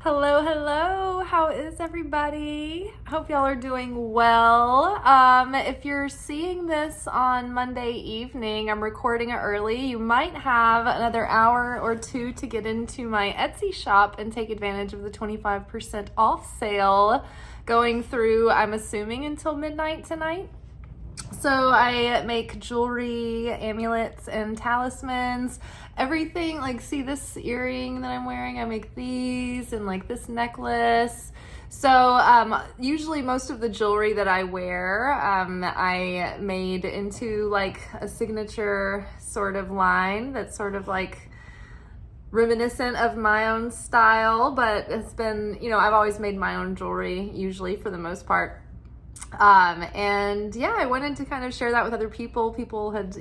Hello, hello. How is everybody? Hope y'all are doing well. If you're seeing this on Monday evening, I'm recording it early. You might have another hour or two to get into my Etsy shop and take advantage of the 25% off sale going through, I'm assuming, until midnight tonight. So I make jewelry, amulets, and talismans, everything. Like, see this earring that I'm wearing? I make these, and like this necklace. So usually most of the jewelry that I wear, I made into like a signature sort of line that's sort of like reminiscent of my own style, but it's been, I've always made my own jewelry usually for the most part. And yeah, I wanted to kind of share that with other people. People had,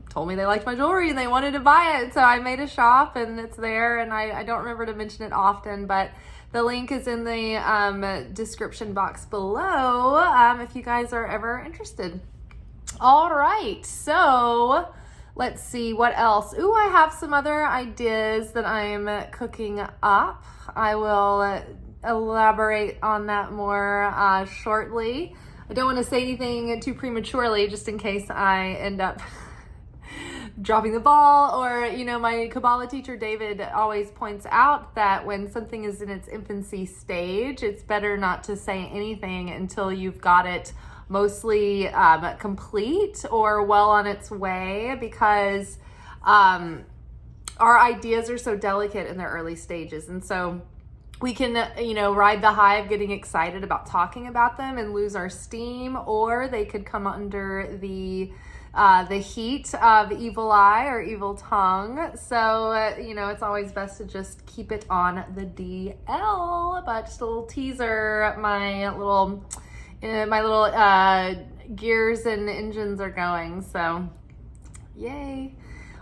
told me they liked my jewelry and they wanted to buy it. So I made a shop and it's there, and I don't remember to mention it often, but the link is in the description box below if you guys are ever interested. All right, so let's see what else. Ooh, I have some other ideas that I'm cooking up. I will elaborate on that more shortly. I don't want to say anything too prematurely just in case I end up dropping the ball, or my Kabbalah teacher David always points out that when something is in its infancy stage, it's better not to say anything until you've got it mostly complete or well on its way, because our ideas are so delicate in their early stages. And so we can, ride the high of getting excited about talking about them and lose our steam, or they could come under the heat of evil eye or evil tongue. So, it's always best to just keep it on the DL. But just a little teaser, my little gears and engines are going. So, yay.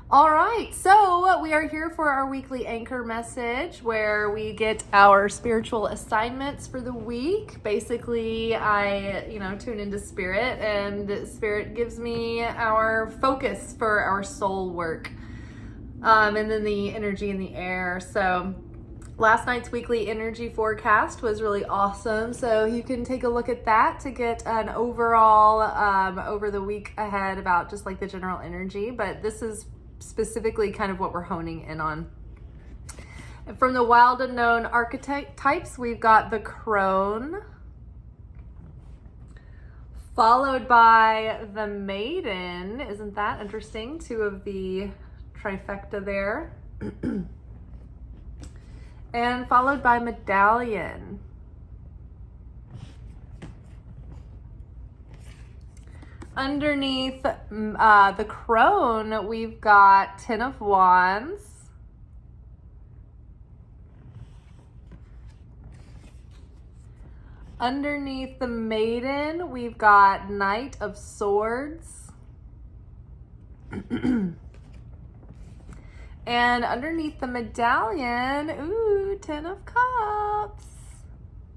All right, so we are here for our weekly anchor message where we get our spiritual assignments for the week. Basically, I, tune into spirit, and spirit gives me our focus for our soul work, and then the energy in the air. So last night's weekly energy forecast was really awesome. So you can take a look at that to get an overall over the week ahead about just like the general energy. But this is specifically kind of what we're honing in on. And from the wild unknown archetypes, we've got the Crone, followed by the Maiden. Isn't that interesting? Two of the trifecta there. And followed by Medallion. Underneath the Crone, we've got Ten of Wands. Underneath the Maiden, we've got Knight of Swords. And underneath the Medallion, ooh, Ten of Cups.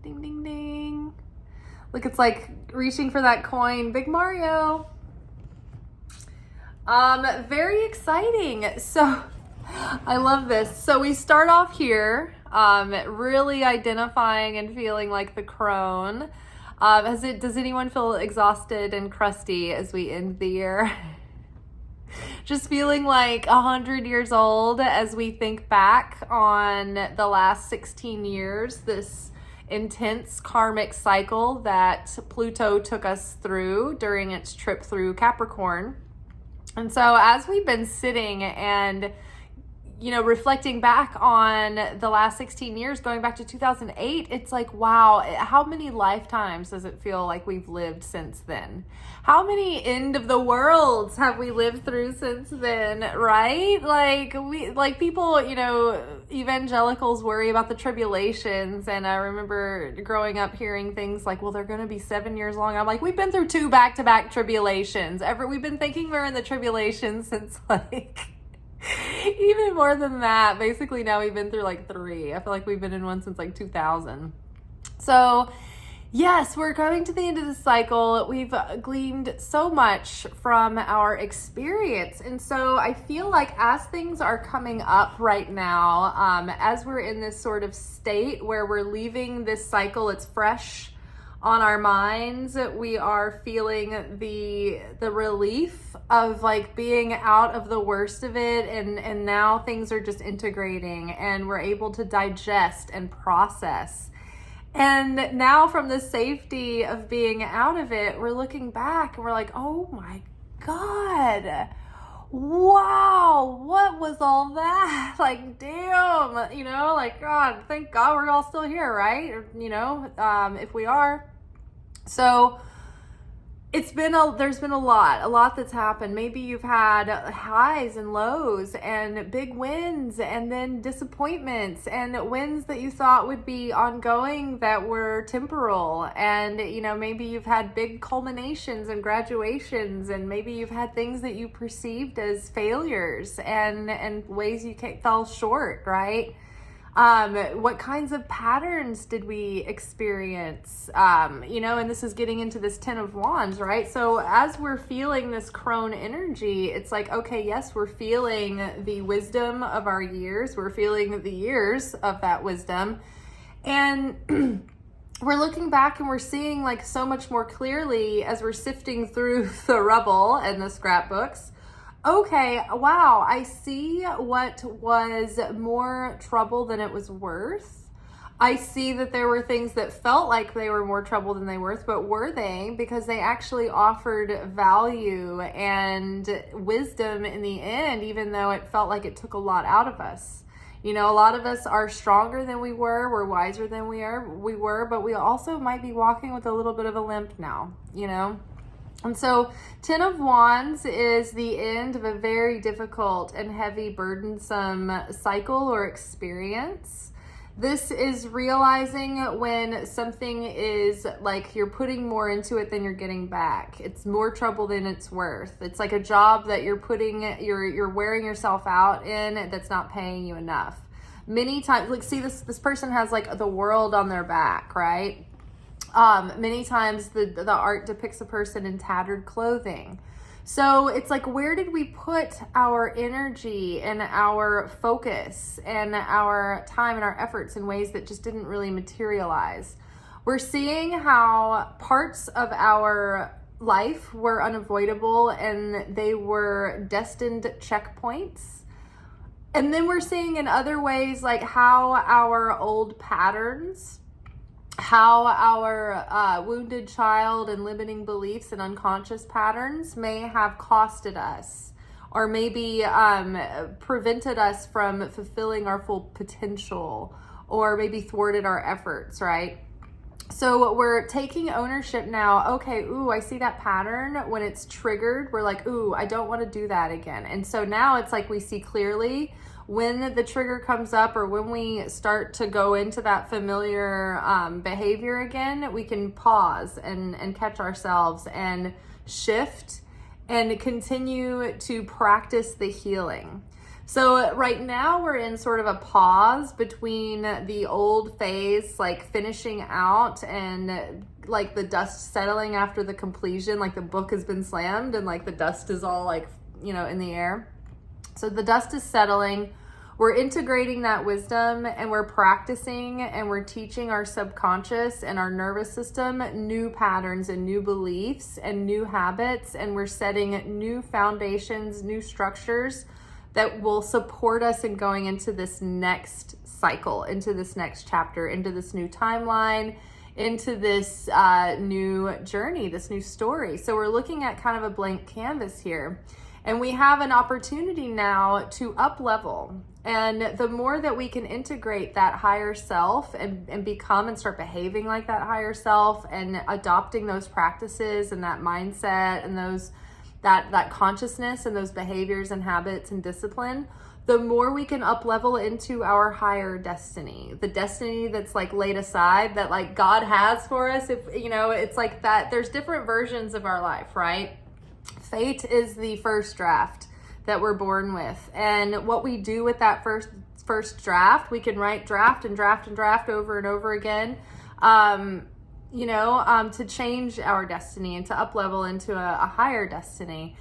Ding, ding, ding. Look, it's like reaching for that coin. Big Mario. Very exciting. So I love this. So we start off here, really identifying and feeling like the Crone. Does anyone feel exhausted and crusty as we end the year? Just feeling like 100 years old as we think back on the last 16 years, this intense karmic cycle that Pluto took us through during its trip through Capricorn. And so as we've been sitting and reflecting back on the last 16 years, going back to 2008, it's like, wow, how many lifetimes does it feel like we've lived since then? How many end of the worlds have we lived through since then, right? Like people, evangelicals worry about the tribulations. And I remember growing up hearing things like, well, they're going to be 7 years long. I'm like, we've been through 2 back-to-back tribulations. We've been thinking we're in the tribulation since even more than that. Basically now we've been through 3. I feel like we've been in one since 2000. So Yes, we're coming to the end of the cycle. We've gleaned so much from our experience. And so I feel like as things are coming up right now, as we're in this sort of state where we're leaving this cycle, it's fresh on our minds, we are feeling the relief of like being out of the worst of it, and now things are just integrating and we're able to digest and process. And now from the safety of being out of it, we're looking back and we're like, oh my God, wow, what was all that? Like, damn, like, God, thank God we're all still here, right? If we are. So there's been a lot that's happened. Maybe you've had highs and lows and big wins and then disappointments and wins that you thought would be ongoing that were temporal. And, maybe you've had big culminations and graduations, and maybe you've had things that you perceived as failures and ways you fell short, right? What kinds of patterns did we experience? And this is getting into this 10 of Wands, right? So as we're feeling this Crone energy, it's like, okay, yes, we're feeling the wisdom of our years. We're feeling the years of that wisdom. And we're looking back and we're seeing like so much more clearly as we're sifting through the rubble and the scrapbooks. Okay, wow, I see what was more trouble than it was worth. I see that there were things that felt like they were more trouble than they were worth, but were they? Because they actually offered value and wisdom in the end, even though it felt like it took a lot out of us. A lot of us are stronger than we were, we're wiser than we were, but we also might be walking with a little bit of a limp now, And so 10 of Wands is the end of a very difficult and heavy, burdensome cycle or experience. This is realizing when something is like you're putting more into it than you're getting back. It's more trouble than it's worth. It's like a job that you're wearing yourself out in that's not paying you enough. Many times, like, see, this person has like the world on their back, right? Many times the art depicts a person in tattered clothing. So it's like, where did we put our energy and our focus and our time and our efforts in ways that just didn't really materialize? We're seeing how parts of our life were unavoidable and they were destined checkpoints. And then we're seeing in other ways like how our old patterns, how our wounded child and limiting beliefs and unconscious patterns may have costed us, or maybe prevented us from fulfilling our full potential, or maybe thwarted our efforts, right? So we're taking ownership now. Okay, I see that pattern. When it's triggered, we're like, I don't want to do that again. And so now it's like we see clearly when the trigger comes up, or when we start to go into that familiar behavior again, we can pause and catch ourselves and shift and continue to practice the healing. So right now we're in sort of a pause between the old phase, like finishing out, and like the dust settling after the completion, like the book has been slammed and like the dust is all like, in the air. So the dust is settling. We're integrating that wisdom and we're practicing and we're teaching our subconscious and our nervous system new patterns and new beliefs and new habits. And we're setting new foundations, new structures that will support us in going into this next cycle, into this next chapter, into this new timeline, into this new journey, this new story. So we're looking at kind of a blank canvas here. And we have an opportunity now to up level. And the more that we can integrate that higher self and become and start behaving like that higher self and adopting those practices and that mindset and that consciousness and those behaviors and habits and discipline, the more we can up level into our higher destiny, the destiny that's like laid aside, that like God has for us. If it's like that, there's different versions of our life, right? Fate is the first draft that we're born with. And what we do with that first draft, we can write draft and draft and draft over and over again. to change our destiny and to up level into a higher destiny.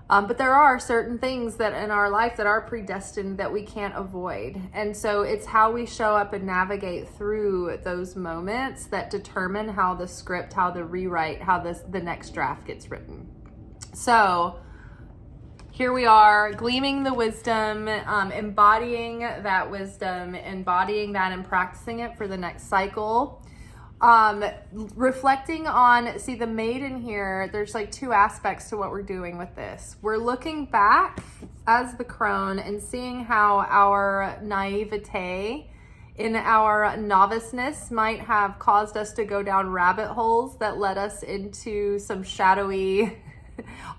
But there are certain things that in our life that are predestined that we can't avoid. And so it's how we show up and navigate through those moments that determine how the script, how the rewrite, how the next draft gets written. So here we are, gleaming the wisdom, embodying that wisdom, embodying that and practicing it for the next cycle. Reflecting on, see the maiden here, there's like two aspects to what we're doing with this. We're looking back as the crone and seeing how our naivete in our noviceness might have caused us to go down rabbit holes that led us into some shadowy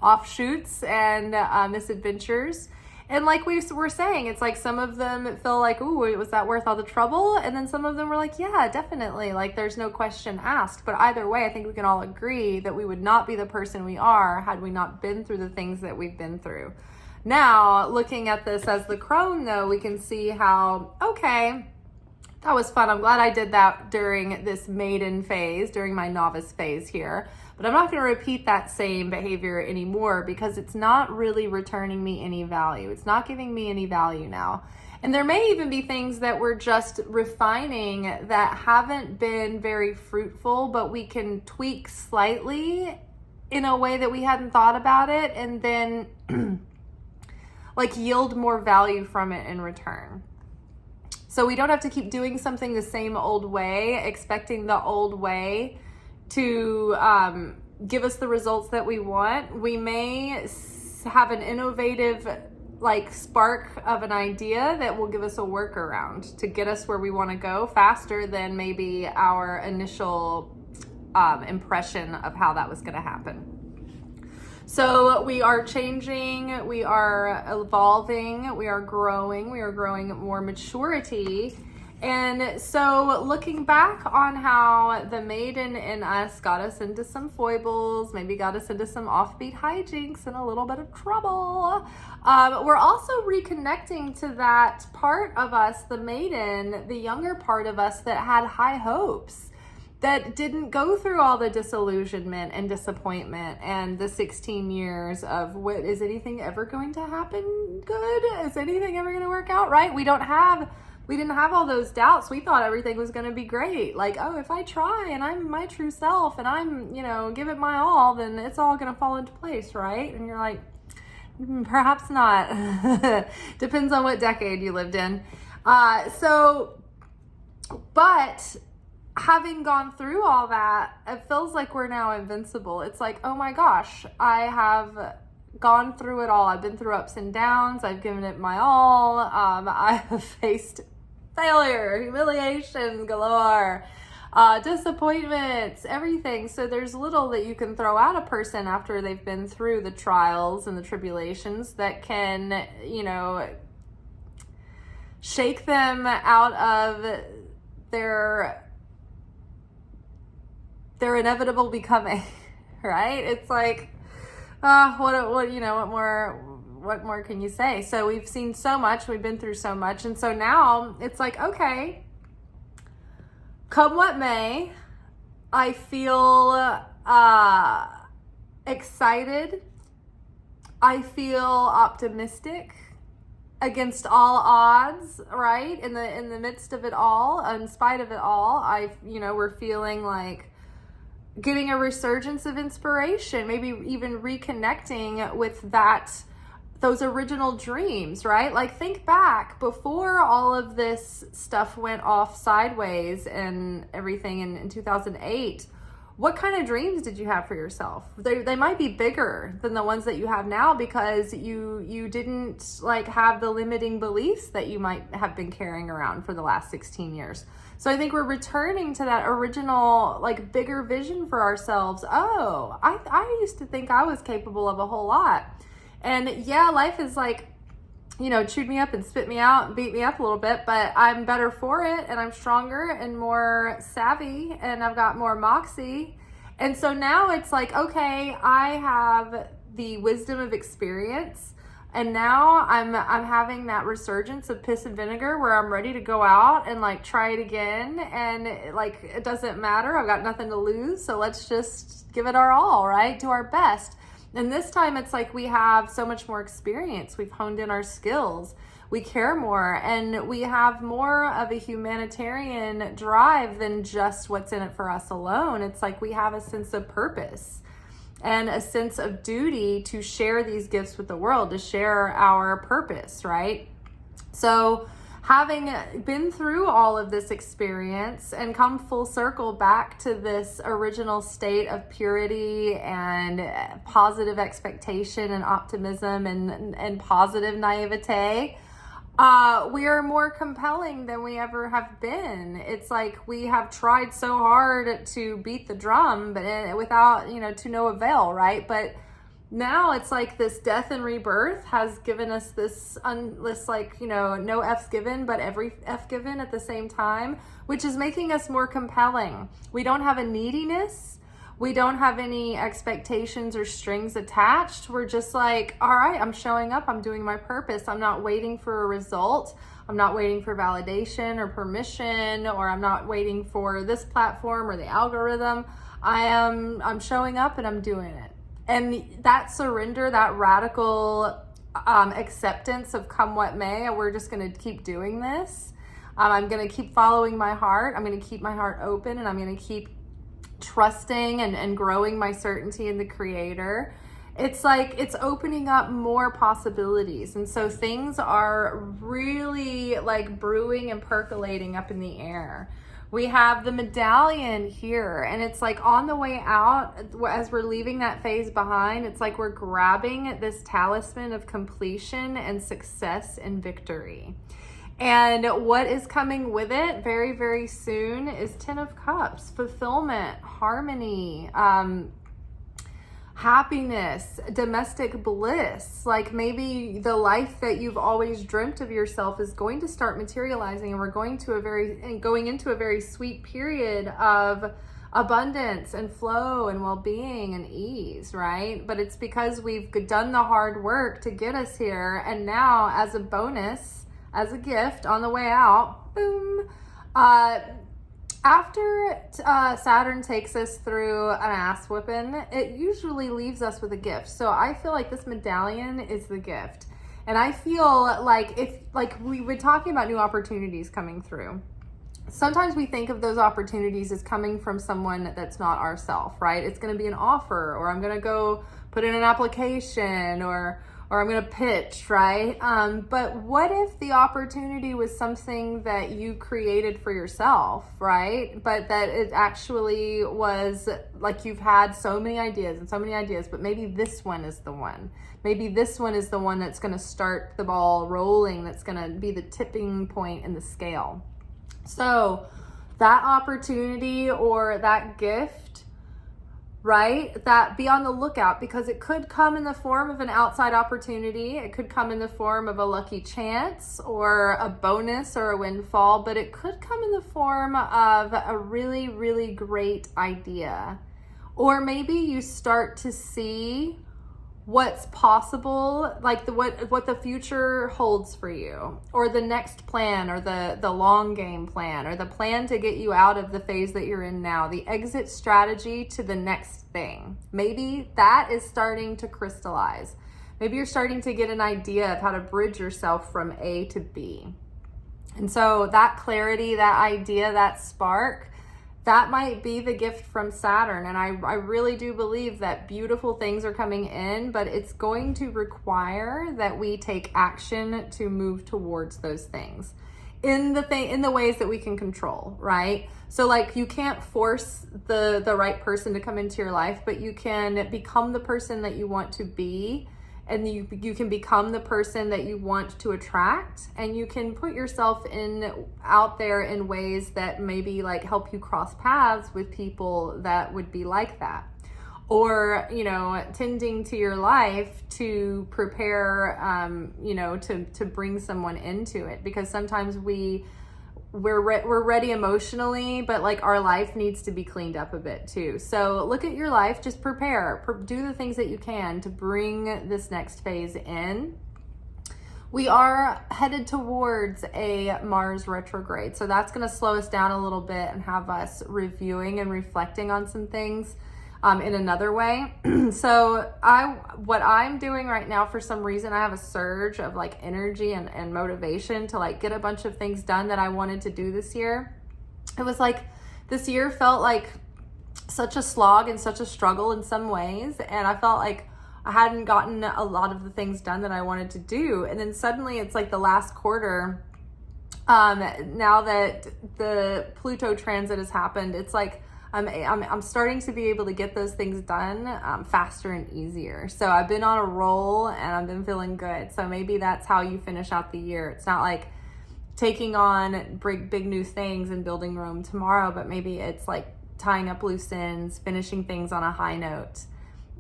offshoots and misadventures. And like we were saying, it's like some of them feel like, ooh, was that worth all the trouble? And then some of them were like, yeah, definitely. Like there's no question asked. But either way, I think we can all agree that we would not be the person we are had we not been through the things that we've been through. Now, looking at this as the crone, though, we can see how, okay, that was fun. I'm glad I did that during this maiden phase, during my novice phase here. But I'm not going to repeat that same behavior anymore because it's not really returning me any value. It's not giving me any value now. And there may even be things that we're just refining that haven't been very fruitful, but we can tweak slightly in a way that we hadn't thought about it and then like yield more value from it in return. So we don't have to keep doing something the same old way, expecting the old way to give us the results that we want. We may have an innovative like spark of an idea that will give us a workaround to get us where we want to go faster than maybe our initial impression of how that was going to happen. So we are changing, we are evolving, we are growing more maturity. And so looking back on how the maiden in us got us into some foibles, maybe got us into some offbeat hijinks and a little bit of trouble, we're also reconnecting to that part of us, the maiden, the younger part of us that had high hopes, that didn't go through all the disillusionment and disappointment and the 16 years of what is anything ever going to happen good? Is anything ever going to work out right? We didn't have all those doubts. We thought everything was going to be great. Like, oh, if I try and I'm my true self and I'm, give it my all, then it's all going to fall into place, right? And you're like, perhaps not. Depends on what decade you lived in. But having gone through all that, it feels like we're now invincible. It's like, oh my gosh, I have gone through it all. I've been through ups and downs. I've given it my all. I have faced failure, humiliation galore, disappointments, everything. So there's little that you can throw at a person after they've been through the trials and the tribulations that can, shake them out of their inevitable becoming, right? It's like, what more can you say? So we've seen so much, we've been through so much. And so now it's like, okay, come what may, I feel excited. I feel optimistic against all odds, right? In the midst of it all, in spite of it all, we're feeling like getting a resurgence of inspiration, maybe even reconnecting with those original dreams, right? Like think back before all of this stuff went off sideways and everything in 2008. What kind of dreams did you have for yourself? They might be bigger than the ones that you have now because you didn't have the limiting beliefs that you might have been carrying around for the last 16 years. So I think we're returning to that original, bigger vision for ourselves. Oh, I used to think I was capable of a whole lot. And yeah, life is chewed me up and spit me out and beat me up a little bit, but I'm better for it and I'm stronger and more savvy and I've got more moxie. And so now it's like, okay, I have the wisdom of experience And now I'm having that resurgence of piss and vinegar where I'm ready to go out and like try it again. And like, it doesn't matter. I've got nothing to lose. So let's just give it our all, right? Do our best. And this time it's like we have so much more experience. We've honed in our skills. We care more, and we have more of a humanitarian drive than just what's in it for us alone. It's like we have a sense of purpose and a sense of duty to share these gifts with the world, to share our purpose, right? So having been through all of this experience and come full circle back to this original state of purity and positive expectation and optimism and positive naivete, we are more compelling than we ever have been. It's like we have tried so hard to beat the drum, but without, to no avail, right? But now it's like this death and rebirth has given us this no F's given, but every F given at the same time, which is making us more compelling. We don't have a neediness. We don't have any expectations or strings attached. We're just like, all right, I'm showing up. I'm doing my purpose. I'm not waiting for a result. I'm not waiting for validation or permission, or I'm not waiting for this platform or the algorithm. I'm showing up and I'm doing it. And that surrender, that radical acceptance of come what may, we're just going to keep doing this. I'm going to keep following my heart. I'm going to keep my heart open, and I'm going to keep trusting and growing my certainty in the Creator. It's like it's opening up more possibilities. And so things are really like brewing and percolating up in the air. We have the medallion here, and it's like on the way out, as we're leaving that phase behind, it's like we're grabbing this talisman of completion and success and victory. And what is coming with it very, very soon is 10 of Cups, fulfillment, harmony, happiness, domestic bliss. Like maybe the life that you've always dreamt of yourself is going to start materializing, and we're going into a very sweet period of abundance and flow and well-being and ease, right? But it's because we've done the hard work to get us here. And now, as a bonus, as a gift on the way out, boom, after Saturn takes us through an ass whipping, it usually leaves us with a gift. So I feel like this medallion is the gift. And I feel like we've been talking about new opportunities coming through. Sometimes we think of those opportunities as coming from someone that's not ourself, right? It's going to be an offer, or I'm going to go put in an application, or I'm going to pitch, right? But what if the opportunity was something that you created for yourself, right? But that it actually was like you've had so many ideas, but maybe this one is the one. Maybe this one is the one that's going to start the ball rolling, that's going to be the tipping point in the scale. So that opportunity or that gift, right? That be on the lookout, because it could come in the form of an outside opportunity. It could come in the form of a lucky chance or a bonus or a windfall, but it could come in the form of a really, really great idea. Or maybe you start to see what's possible, like what the future holds for you, or the next plan, or the long game plan, or the plan to get you out of the phase that you're in now, the exit strategy to the next thing. Maybe that is starting to crystallize. Maybe you're starting to get an idea of how to bridge yourself from A to B. And so that clarity, that idea, that spark, that might be the gift from Saturn. And I really do believe that beautiful things are coming in, but it's going to require that we take action to move towards those things in the ways that we can control, right? So like you can't force the right person to come into your life, but you can become the person that you want to be. And you can become the person that you want to attract, and you can put yourself out there in ways that maybe like help you cross paths with people that would be like that, or tending to your life to prepare to bring someone into it, because sometimes we're ready emotionally, but like our life needs to be cleaned up a bit too. So look at your life, just prepare, do the things that you can to bring this next phase in. We are headed towards a Mars retrograde. So that's going to slow us down a little bit and have us reviewing and reflecting on some things in another way. So what I'm doing right now, for some reason, I have a surge of like energy and motivation to like get a bunch of things done that I wanted to do this year. It was like this year felt like such a slog and such a struggle in some ways. And I felt like I hadn't gotten a lot of the things done that I wanted to do. And then suddenly it's like the last quarter, now that the Pluto transit has happened, it's like I'm starting to be able to get those things done faster and easier. So I've been on a roll and I've been feeling good. So maybe that's how you finish out the year. It's not like taking on big new things and building Rome tomorrow, but maybe it's like tying up loose ends, finishing things on a high note,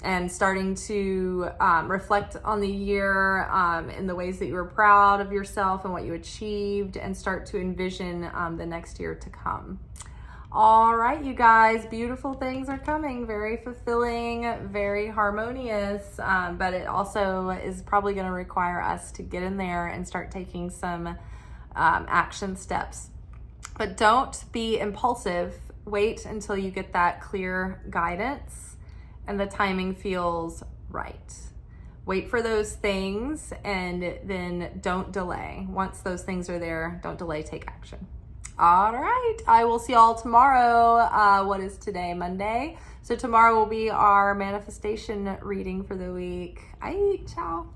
and starting to reflect on the year in the ways that you were proud of yourself and what you achieved, and start to envision the next year to come. All right, you guys, beautiful things are coming, very fulfilling, very harmonious, but it also is probably going to require us to get in there and start taking some action steps. But don't be impulsive. Wait until you get that clear guidance and the timing feels right. Wait for those things and then don't delay. Once those things are there, don't delay, take action. All right, I will see y'all tomorrow. What is today? Monday. So tomorrow will be our manifestation reading for the week. Ciao.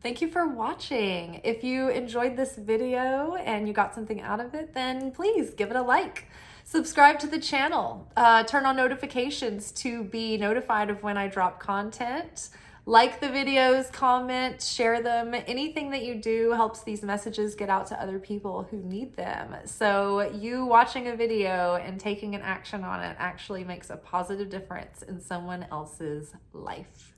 Thank you for watching. If you enjoyed this video and you got something out of it, then please give it a like. Subscribe to the channel. Turn on notifications to be notified of when I drop content. Like the videos, comment, share them. Anything that you do helps these messages get out to other people who need them. So you watching a video and taking an action on it actually makes a positive difference in someone else's life.